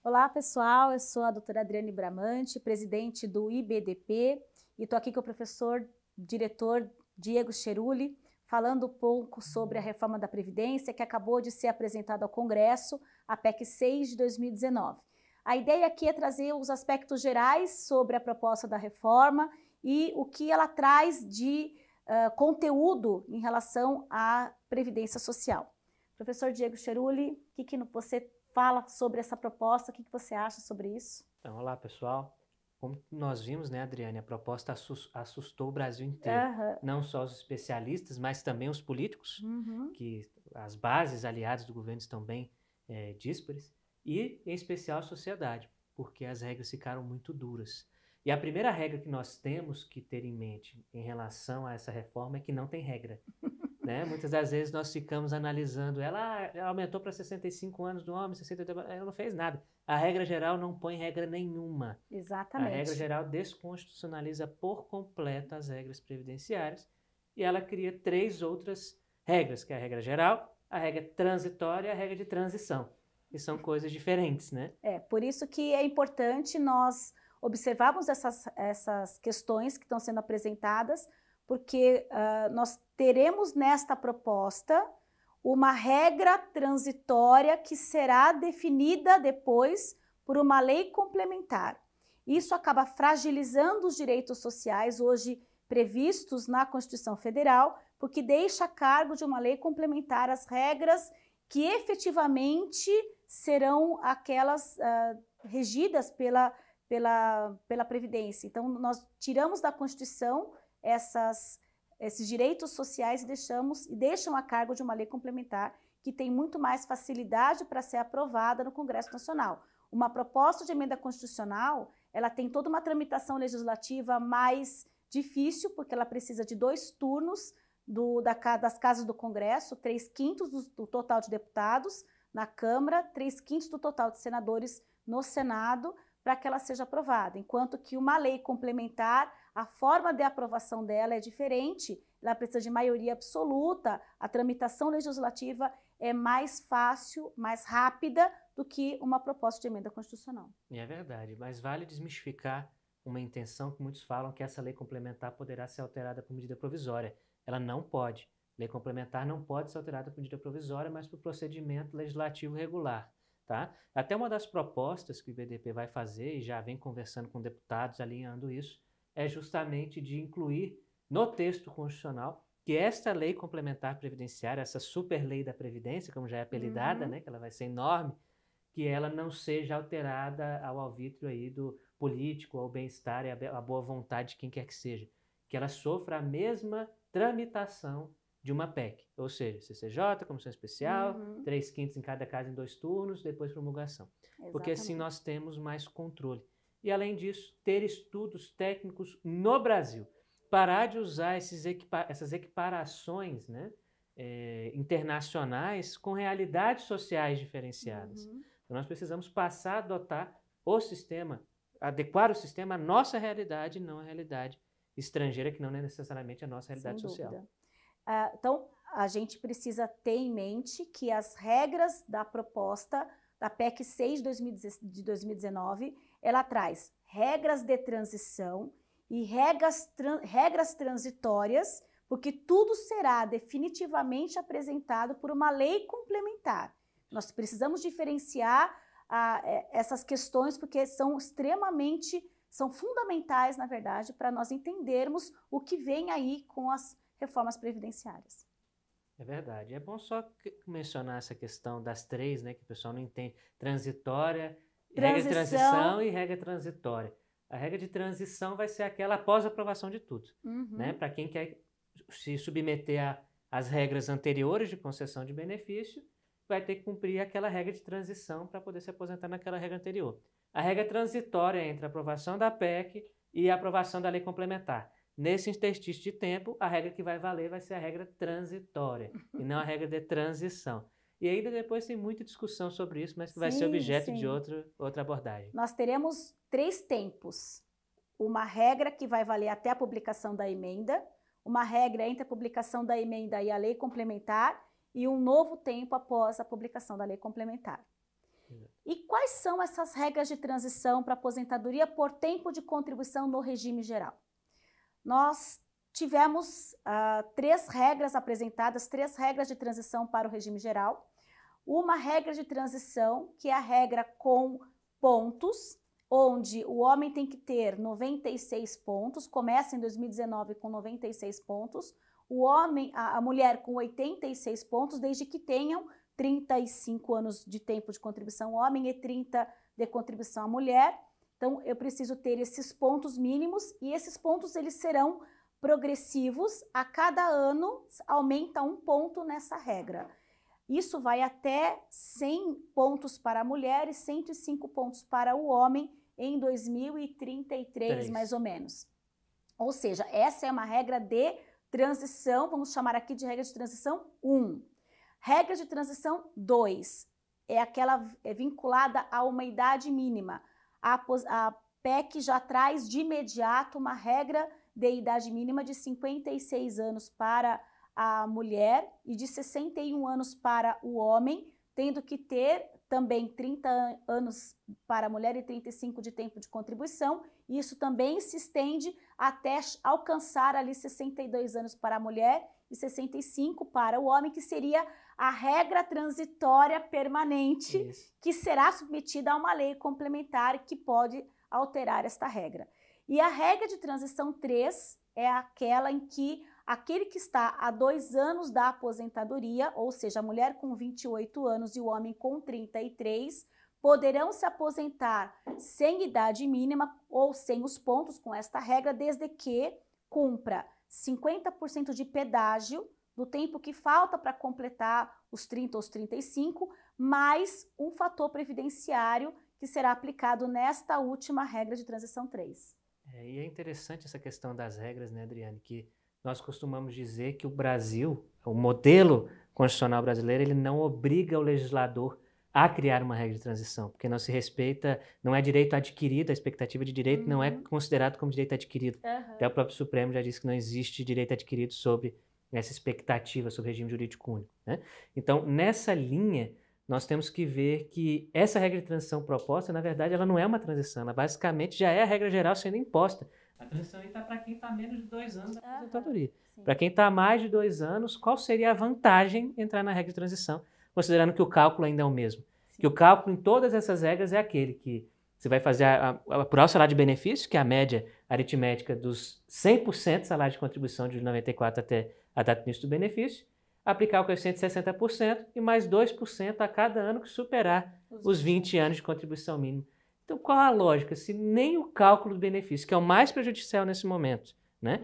Olá, pessoal. Eu sou a doutora Adriane Bramante, presidente do IBDP, e estou aqui com o professor diretor Diego Cheruli, falando um pouco sobre a reforma da Previdência que acabou de ser apresentada ao Congresso, a PEC 6 de 2019. A ideia aqui é trazer os aspectos gerais sobre a proposta da reforma e o que ela traz de conteúdo em relação à Previdência Social. Professor Diego Cheruli, o que você fala sobre essa proposta? O que você acha sobre isso? Então, olá, pessoal. Como nós vimos, né, Adriane, a proposta assustou o Brasil inteiro. Não só os especialistas, mas também os políticos, que as bases aliadas do governo estão bem díspares, e, em especial, a sociedade, porque as regras ficaram muito duras. E a primeira regra que nós temos que ter em mente em relação a essa reforma é que não tem regra. Né? Muitas das vezes nós ficamos analisando, ela aumentou para 65 anos do homem, 68, ela não fez nada. A regra geral não põe regra nenhuma. Exatamente. A regra geral desconstitucionaliza por completo as regras previdenciárias e ela cria 3 outras regras, que é a regra geral, a regra transitória e a regra de transição, que são coisas diferentes, né? Por isso que é importante nós observarmos essas questões que estão sendo apresentadas, porque nós teremos nesta proposta uma regra transitória que será definida depois por uma lei complementar. Isso acaba fragilizando os direitos sociais hoje previstos na Constituição Federal, porque deixa a cargo de uma lei complementar as regras que efetivamente serão aquelas regidas pela Previdência. Então, nós tiramos da Constituição esses direitos sociais e deixam a cargo de uma lei complementar que tem muito mais facilidade para ser aprovada no Congresso Nacional. Uma proposta de emenda constitucional, ela tem toda uma tramitação legislativa mais difícil, porque ela precisa de 2 turnos das casas do Congresso, 3/5 do total de deputados na Câmara, 3/5 do total de senadores no Senado, para que ela seja aprovada, enquanto que uma lei complementar, a forma de aprovação dela é diferente, ela precisa de maioria absoluta, a tramitação legislativa é mais fácil, mais rápida do que uma proposta de emenda constitucional. E é verdade, mas vale desmistificar uma intenção que muitos falam que essa lei complementar poderá ser alterada por medida provisória. Ela não pode. Lei complementar não pode ser alterada por medida provisória, mas por procedimento legislativo regular. Tá? Até uma das propostas que o IBDP vai fazer, e já vem conversando com deputados alinhando isso, é justamente de incluir no texto constitucional que esta lei complementar previdenciária, essa super lei da Previdência, como já é apelidada, né, que ela vai ser enorme, que ela não seja alterada ao arbítrio aí do político, ao bem-estar e à boa vontade de quem quer que seja. Que ela sofra a mesma tramitação de uma PEC, ou seja, CCJ, Comissão Especial, 3/5 em cada casa em 2 turnos, depois promulgação. Exatamente. Porque assim nós temos mais controle. E além disso, ter estudos técnicos no Brasil. Parar de usar essas equiparações, né, internacionais com realidades sociais diferenciadas. Então nós precisamos passar a adotar o sistema, adequar o sistema à nossa realidade, não à realidade estrangeira, que não é necessariamente a nossa realidade social. Então, a gente precisa ter em mente que as regras da proposta da PEC 6 de 2019, ela traz regras de transição e regras transitórias, porque tudo será definitivamente apresentado por uma lei complementar. Nós precisamos diferenciar essas questões, porque são fundamentais, na verdade, para nós entendermos o que vem aí com as reformas previdenciárias. É verdade. É bom só mencionar essa questão das 3, né, que o pessoal não entende. Transitória, regra de transição e regra transitória. A regra de transição vai ser aquela após a aprovação de tudo. Né? Para quem quer se submeter às regras anteriores de concessão de benefício, vai ter que cumprir aquela regra de transição para poder se aposentar naquela regra anterior. A regra transitória é entre a aprovação da PEC e a aprovação da lei complementar. Nesse interstício de tempo, a regra que vai valer vai ser a regra transitória e não a regra de transição. E ainda depois tem muita discussão sobre isso, mas que vai ser objeto de outra abordagem. Nós teremos 3 tempos. Uma regra que vai valer até a publicação da emenda, uma regra entre a publicação da emenda e a lei complementar e um novo tempo após a publicação da lei complementar. E quais são essas regras de transição para aposentadoria por tempo de contribuição no regime geral? Nós tivemos 3 regras apresentadas, 3 regras de transição para o regime geral. Uma regra de transição, que é a regra com pontos, onde o homem tem que ter 96 pontos, começa em 2019 com 96 pontos, a mulher com 86 pontos, desde que tenham 35 anos de tempo de contribuição o homem e 30 de contribuição a mulher. Então, eu preciso ter esses pontos mínimos e esses pontos eles serão progressivos. A cada ano aumenta 1 ponto nessa regra. Isso vai até 100 pontos para a mulher e 105 pontos para o homem em 2033, mais ou menos. Ou seja, essa é uma regra de transição, vamos chamar aqui de regra de transição 1. Regra de transição 2 é aquela vinculada a uma idade mínima. A PEC já traz de imediato uma regra de idade mínima de 56 anos para a mulher e de 61 anos para o homem, tendo que ter também 30 anos para a mulher e 35 de tempo de contribuição. Isso também se estende até alcançar ali 62 anos para a mulher e 65 para o homem, que seria a regra transitória permanente. Isso. Que será submetida a uma lei complementar que pode alterar esta regra. E a regra de transição 3 é aquela em que aquele que está há 2 anos da aposentadoria, ou seja, a mulher com 28 anos e o homem com 33, poderão se aposentar sem idade mínima ou sem os pontos com esta regra, desde que cumpra 50% de pedágio do tempo que falta para completar os 30 ou os 35, mais um fator previdenciário que será aplicado nesta última regra de transição 3. E é interessante essa questão das regras, né, Adriane, que nós costumamos dizer que o Brasil, o modelo constitucional brasileiro, ele não obriga o legislador a criar uma regra de transição, porque não se respeita, não é direito adquirido, a expectativa de direito não é considerado como direito adquirido. Até o próprio Supremo já disse que não existe direito adquirido sobre essa expectativa sobre o regime jurídico único, né? Então, nessa linha, nós temos que ver que essa regra de transição proposta, na verdade, ela não é uma transição, ela basicamente já é a regra geral sendo imposta. A transição está para quem está menos de 2 anos da aposentadoria. Para quem está mais de 2 anos, qual seria a vantagem de entrar na regra de transição, considerando que o cálculo ainda é o mesmo? Sim. Que o cálculo em todas essas regras é aquele que você vai fazer apurar o salário de benefício, que é a média aritmética dos 100% de salário de contribuição de 94 até a data do início do benefício, aplicar o coeficiente de 60% e mais 2% a cada ano que superar os 20 anos de contribuição mínima. Então, qual a lógica? Se nem o cálculo do benefício, que é o mais prejudicial nesse momento, né?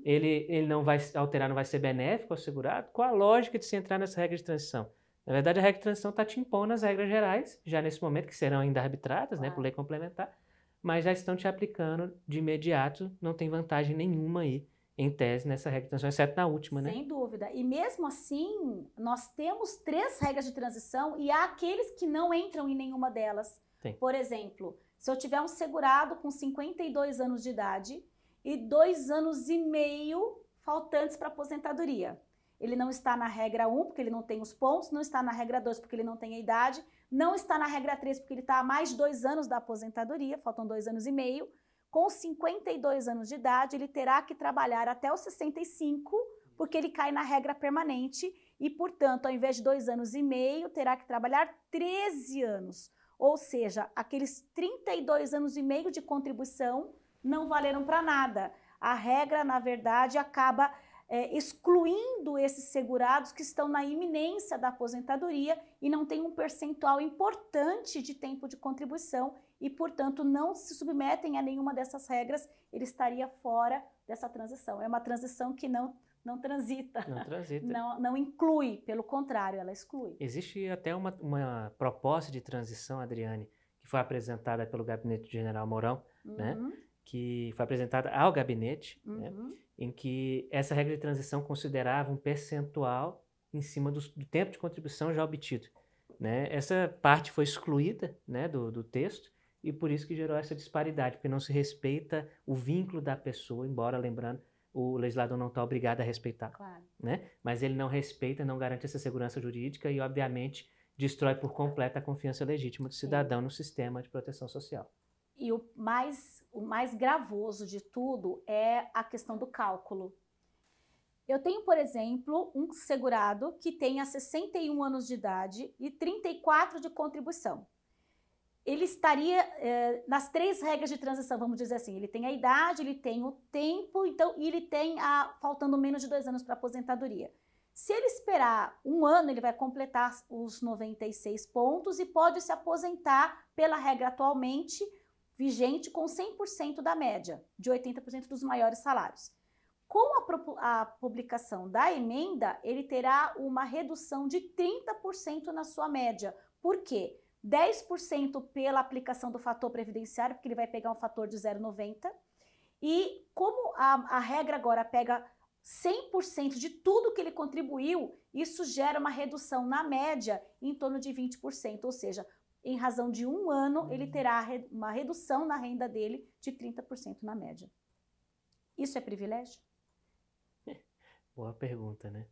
Ele não vai alterar, não vai ser benéfico ao segurado, qual a lógica de se entrar nessa regra de transição? Na verdade, a regra de transição está te impondo as regras gerais, já nesse momento, que serão ainda arbitradas, né, por lei complementar, mas já estão te aplicando de imediato, não tem vantagem nenhuma aí, em tese, nessa regra de transição, exceto na última, né? Sem dúvida. E mesmo assim, nós temos 3 regras de transição e há aqueles que não entram em nenhuma delas. Sim. Por exemplo, se eu tiver um segurado com 52 anos de idade e 2 anos e meio faltantes para aposentadoria, ele não está na regra 1 porque ele não tem os pontos, não está na regra 2 porque ele não tem a idade, não está na regra 3 porque ele está há mais de 2 anos da aposentadoria, faltam 2 anos e meio. Com 52 anos de idade, ele terá que trabalhar até os 65, porque ele cai na regra permanente e, portanto, ao invés de 2 anos e meio, terá que trabalhar 13 anos. Ou seja, aqueles 32 anos e meio de contribuição não valeram para nada. A regra, na verdade, acaba excluindo esses segurados que estão na iminência da aposentadoria e não tem um percentual importante de tempo de contribuição e, portanto, não se submetem a nenhuma dessas regras, ele estaria fora dessa transição. É uma transição que não transita. Não transita. Não inclui, pelo contrário, ela exclui. Existe até uma proposta de transição, Adriane, que foi apresentada pelo Gabinete General Mourão, né? Que foi apresentada ao gabinete, né? Em que essa regra de transição considerava um percentual em cima do tempo de contribuição já obtido, né? Essa parte foi excluída, né, do texto e por isso que gerou essa disparidade, porque não se respeita o vínculo da pessoa, embora, lembrando, o legislador não está obrigado a respeitar, claro, né? Mas ele não respeita, não garante essa segurança jurídica e, obviamente, destrói por completo a confiança legítima do cidadão no sistema de proteção social. E o mais gravoso de tudo é a questão do cálculo. Eu tenho, por exemplo, um segurado que tenha 61 anos de idade e 34 de contribuição. Ele estaria nas 3 regras de transição, vamos dizer assim. Ele tem a idade, ele tem o tempo, então, e ele tem faltando menos de 2 anos para aposentadoria. Se ele esperar 1 ano, ele vai completar os 96 pontos e pode se aposentar pela regra atualmente vigente com 100% da média, de 80% dos maiores salários. Com a publicação da emenda, ele terá uma redução de 30% na sua média. Por quê? 10% pela aplicação do fator previdenciário, porque ele vai pegar um fator de 0,90. E como a regra agora pega 100% de tudo que ele contribuiu, isso gera uma redução na média em torno de 20%, ou seja, em razão de 1 ano, ele terá uma redução na renda dele de 30% na média. Isso é privilégio? Boa pergunta, né?